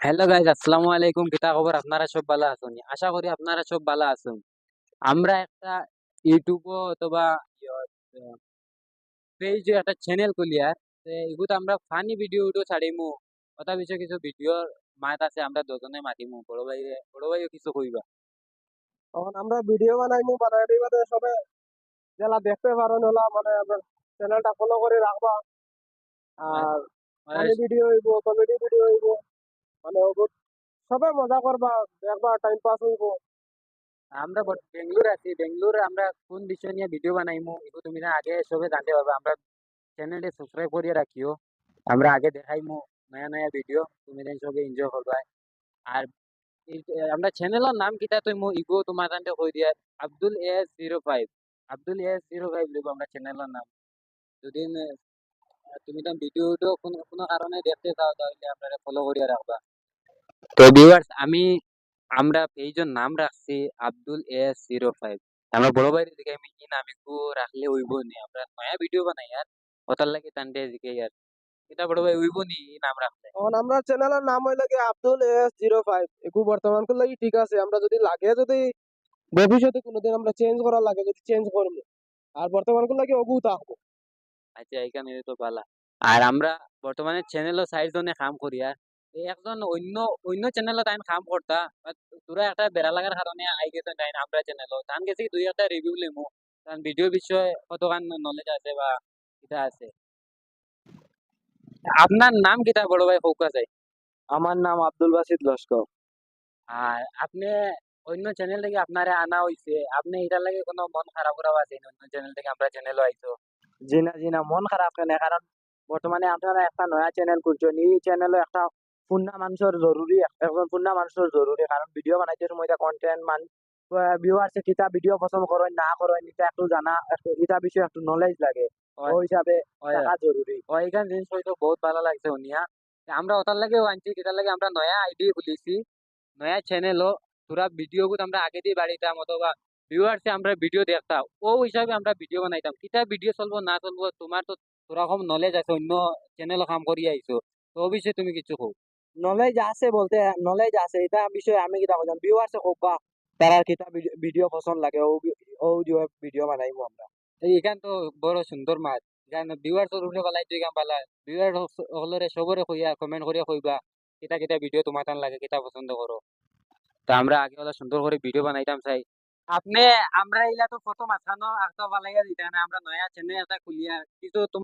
Hello guys, আসসালামু আলাইকুম। কিতা খবর? আপনারা সব ভালো আছেন? আশা করি আপনারা সব ভালো আছেন। আমরা একটা ইউটিউব অথবা পেজে একটা চ্যানেল খুলিয়ার এগুলো আমরা ফানি ভিডিও ছাড়িমু। কথা কিছু কিছু ভিডিওর মাত আছে, আমরা দুজনে মাতিমু। বড় ভাইও কিছু কইবা। তখন আমরা ভিডিও বানাইমু, বানাইলে মানে সবে জেলা দেখতে পারেন হলা মানে আমার চ্যানেলটা ফলো করে রাখবা। আর আর আর ফানি ভিডিও হইব, কমেডি ভিডিও হইব, মানে ওগুলো সবে মজা করবা, দেখবা, টাইম পাস হইব। আমরা বেঙ্গলোর আছি। বেঙ্গলোর আমরা কোন বিষয় নিয়ে ভিডিও বানাইমু এগুলো তুমি না আগে সবে জানতে পারবে। আমরা চ্যানেলটি সাবস্ক্রাইব করিয়ে রাখিও। আমরা আগে দেখাইমু নয়া নয়া ভিডিও, তুমি দেন সবে এনজয় করবা। আর আমরা চ্যানেলের নাম কিতা তুই মো ইগো তোমার তান্তে কই দিয়া। আব্দুল AS05, আব্দুল AS05 লিখো আমরা চ্যানেলের নাম। যদি তুমি তো ভিডিওটো কোনো কোনো কারণে দেখতে চাও তাহলে আপনারা ফলো করিয়া রাখবা। তো ভিউয়ার্স, আমরা পেজের নাম রাখছি আব্দুল AS05। আমরা বড় ভাইয়ের দিকে আমি কি নাম একটু রাখলে হইব নি? আমরা নয়া ভিডিও বানাই আর ওটার লাগে তান্তে দিকে আর এটা বড় ভাই হইব নি এই নাম রাখলে? তখন আমরা চ্যানেলের নাম হইলে কি Abdul AS05। একু বর্তমান করলে ঠিক আছে, আমরা যদি লাগে, যদি ভবিষ্যতে কোনোদিন আমরা চেঞ্জ করার লাগে, যদি চেঞ্জ করবো। আর বর্তমান করলে কি অগু থাকবো। আচ্ছা, এখানে তো পালা। আর আমরা বর্তমানে চ্যানেলও ৬০ জনে কাম করি। আর এই একজন অন্য অন্য চ্যানেলত আইন কাম করতা, বাট তোরা একটা বেড়া লাগার কারণে আই গেছে তাই আমরা চ্যানেলও তান গেছি দুই একটা রিভিউ লিমু। কারণ ভিডিও বিষয়ে কতখান নলেজ আছে বা কিটা আছে। আপনার নাম কিটা বড় ভাই হোক আছে? আমার নাম আব্দুল বাসিদ লস্কর। আর আপনি অন্য চ্যানেল থেকে আপনারে আনা হইছে, আপনি এটার লাগে কোনো মন খারাপ করা আছে? অন্য চ্যানেল থেকে আমরা চ্যানেলও আইছো। জি না, জি না, মন খারাপ কেন? কারণ বর্তমানে আপনারা একটা নয়া চ্যানেল খুলছেন, এই চ্যানেলে একটা পূর্ণা মানুষের জরুরি, একজন পূর্ণা মানুষের জরুরি। কারণ ভিডিও বানাইতে সময় কন্টেন্ট ভিউয়ার্স কিতা ভিডিও পছন্দ করেন না করেন এটা একটু জানা, একটু এটা বিষয়ে একটু নলেজ লাগে। ওই ওই হিসাবে ওই থাকা জরুরি। ওইখান জিনিস হয়তো বহুত ভালো লাগছে উনিয়া। আমরা ওটার লাগে আনছি, যেটার লাগে আমরা নয়া আইডি খুলেছি, নয়া চ্যানেলও। পুরা ভিডিও গুলো আমরা আগে দিয়ে বাড়িতাম অথবা ভিউয়ার্সে আমরা ভিডিও দেখতাম, ও হিসাবে আমরা ভিডিও বানাইতাম। কিতা ভিডিও চলবো না চলবো তোমার তো ওরকম নলেজ আছে, অন্য চ্যানেলও কাম করিয়ে আইছো। তো ও বিষয়ে তুমি কিছু কও। নলেজ আছে বলতে, নলেজ আছে এটা বিষয়ে আমি কিতা বললাম, ভিউয়ার্স হোক বা তারা কিতা ভিডিও পছন্দ লাগে, ও ভিডিও বানাইবো আমরা। এখান তো বড় সুন্দর মাছ। এখান ভিউয়ার্স উঠে পালাই তুই কাম পালা। ভিউয়ার হলরে সবরে কইয়া কমেন্ট করিয়া কইবা কিতা কিতা ভিডিও তোমার টান লাগে, কিতা পছন্দ করো। তা আমরা আগে ওলা সুন্দর করে ভিডিও বানাইতাম চাই। আপনি আমরা ইলা তো ফটো মাঝখানো আঁকতে পালাইয়া দিতা না, আমরা নয়া চ্যানেল একটা খুলিয়া কিছু